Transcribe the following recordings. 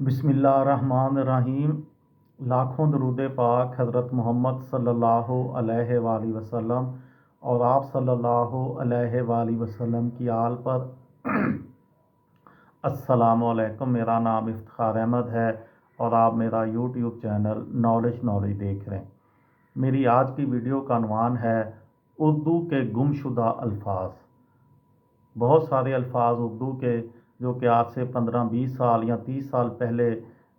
बिस्मिल्लाहिर्रहमानिर्रहीम। लाखों दरूद पाक हज़रत मोहम्मद सल्लल्लाहु अलैहि वसल्लम और आप सल्लल्लाहु अलैहि वसल्लम की आल पर। अस्सलामु अलैकुम। मेरा नाम इफ्तिखार अहमद है और आप मेरा यूट्यूब चैनल नॉलेज देख रहे हैं। मेरी आज की वीडियो का अनवान है उर्दू के गुमशुदा अल्फाज। बहुत सारे अल्फाज उर्दू के जो कि आज से 15-20 साल या 30 साल पहले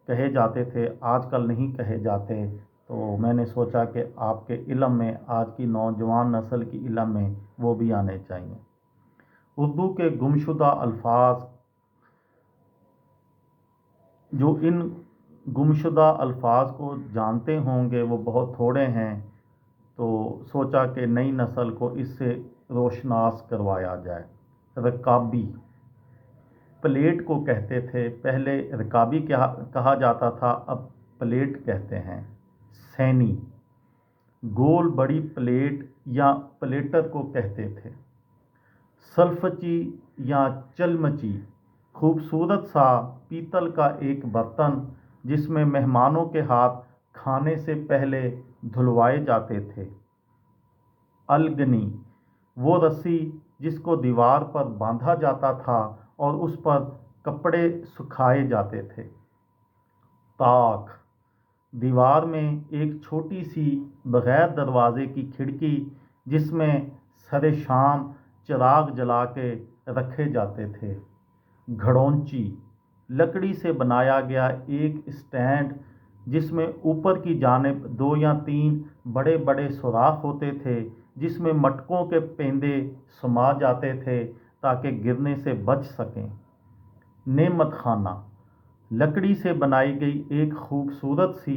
कहे जाते थे, आजकल नहीं कहे जाते। तो मैंने सोचा कि आपके इल्म में, आज की नौजवान नस्ल की इल्म में वो भी आने चाहिए। उर्दू के गुमशुदा अल्फाज, जो इन गुमशुदा अल्फाज को जानते होंगे वो बहुत थोड़े हैं, तो सोचा कि नई नस्ल को इससे रोशनास करवाया जाए। रकाबी, प्लेट को कहते थे, पहले रकाबी क्या कहा जाता था, अब प्लेट कहते हैं। सैनी, गोल बड़ी प्लेट या प्लेटर को कहते थे। सल्फची या चलमची, खूबसूरत सा पीतल का एक बर्तन जिसमें मेहमानों के हाथ खाने से पहले धुलवाए जाते थे। अलगनी, वो रस्सी जिसको दीवार पर बांधा जाता था और उस पर कपड़े सुखाए जाते थे। ताक, दीवार में एक छोटी सी बगैर दरवाजे की खिड़की जिसमें सरे शाम चिराग जला के रखे जाते थे। घड़ौंची, लकड़ी से बनाया गया एक स्टैंड जिसमें ऊपर की जानिब 2 या 3 बड़े बड़े सुराख होते थे, जिसमें मटकों के पेंदे समा जाते थे ताकि गिरने से बच सकें। नेमत खाना, लकड़ी से बनाई गई एक खूबसूरत सी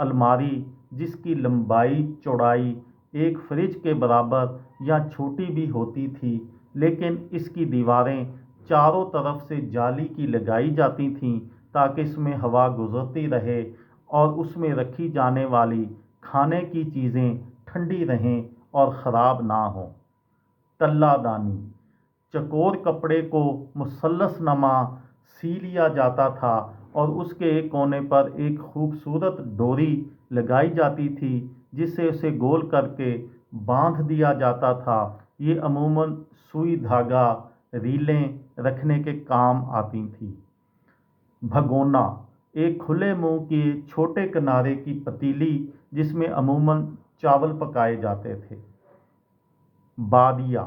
अलमारी जिसकी लंबाई चौड़ाई एक फ्रिज के बराबर या छोटी भी होती थी, लेकिन इसकी दीवारें चारों तरफ से जाली की लगाई जाती थीं ताकि इसमें हवा गुजरती रहे और उसमें रखी जाने वाली खाने की चीज़ें ठंडी रहें और ख़राब ना हों। तल्लादानी, चकोर कपड़े को मुसल्लस नमा सी लिया जाता था और उसके एक कोने पर एक खूबसूरत डोरी लगाई जाती थी जिससे उसे गोल करके बांध दिया जाता था। ये अमूमन सुई धागा रीलें रखने के काम आती थी। भगोना, एक खुले मुंह की छोटे किनारे की पतीली जिसमें अमूमन चावल पकाए जाते थे। बादिया,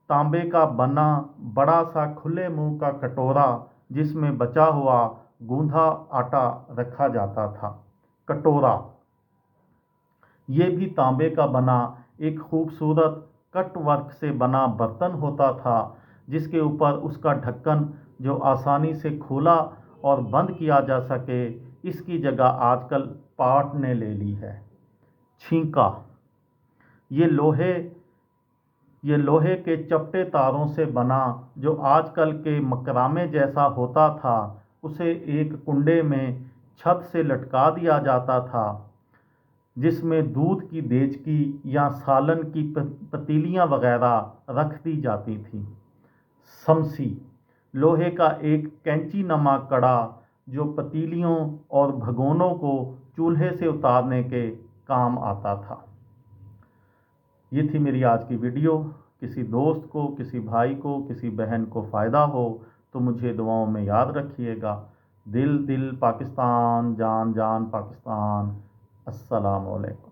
तांबे का बना बड़ा सा खुले मुंह का कटोरा जिसमें बचा हुआ गूंधा आटा रखा जाता था। कटोरा, ये भी तांबे का बना एक खूबसूरत कट वर्क से बना बर्तन होता था जिसके ऊपर उसका ढक्कन जो आसानी से खोला और बंद किया जा सके, इसकी जगह आजकल पाट ने ले ली है। छींका, ये लोहे के चपटे तारों से बना जो आजकल के मकरामे जैसा होता था, उसे एक कुंडे में छत से लटका दिया जाता था जिसमें दूध की देचकी या सालन की पतीलियाँ वगैरह रख दी जाती थी। समसी, लोहे का एक कैंची नमा कड़ा जो पतीलियों और भगोनों को चूल्हे से उतारने के काम आता था। ये थी मेरी आज की वीडियो। किसी दोस्त को, किसी भाई को, किसी बहन को फ़ायदा हो तो मुझे दुआओं में याद रखिएगा। दिल दिल पाकिस्तान, जान जान पाकिस्तान। अस्सलामु अलैकुम।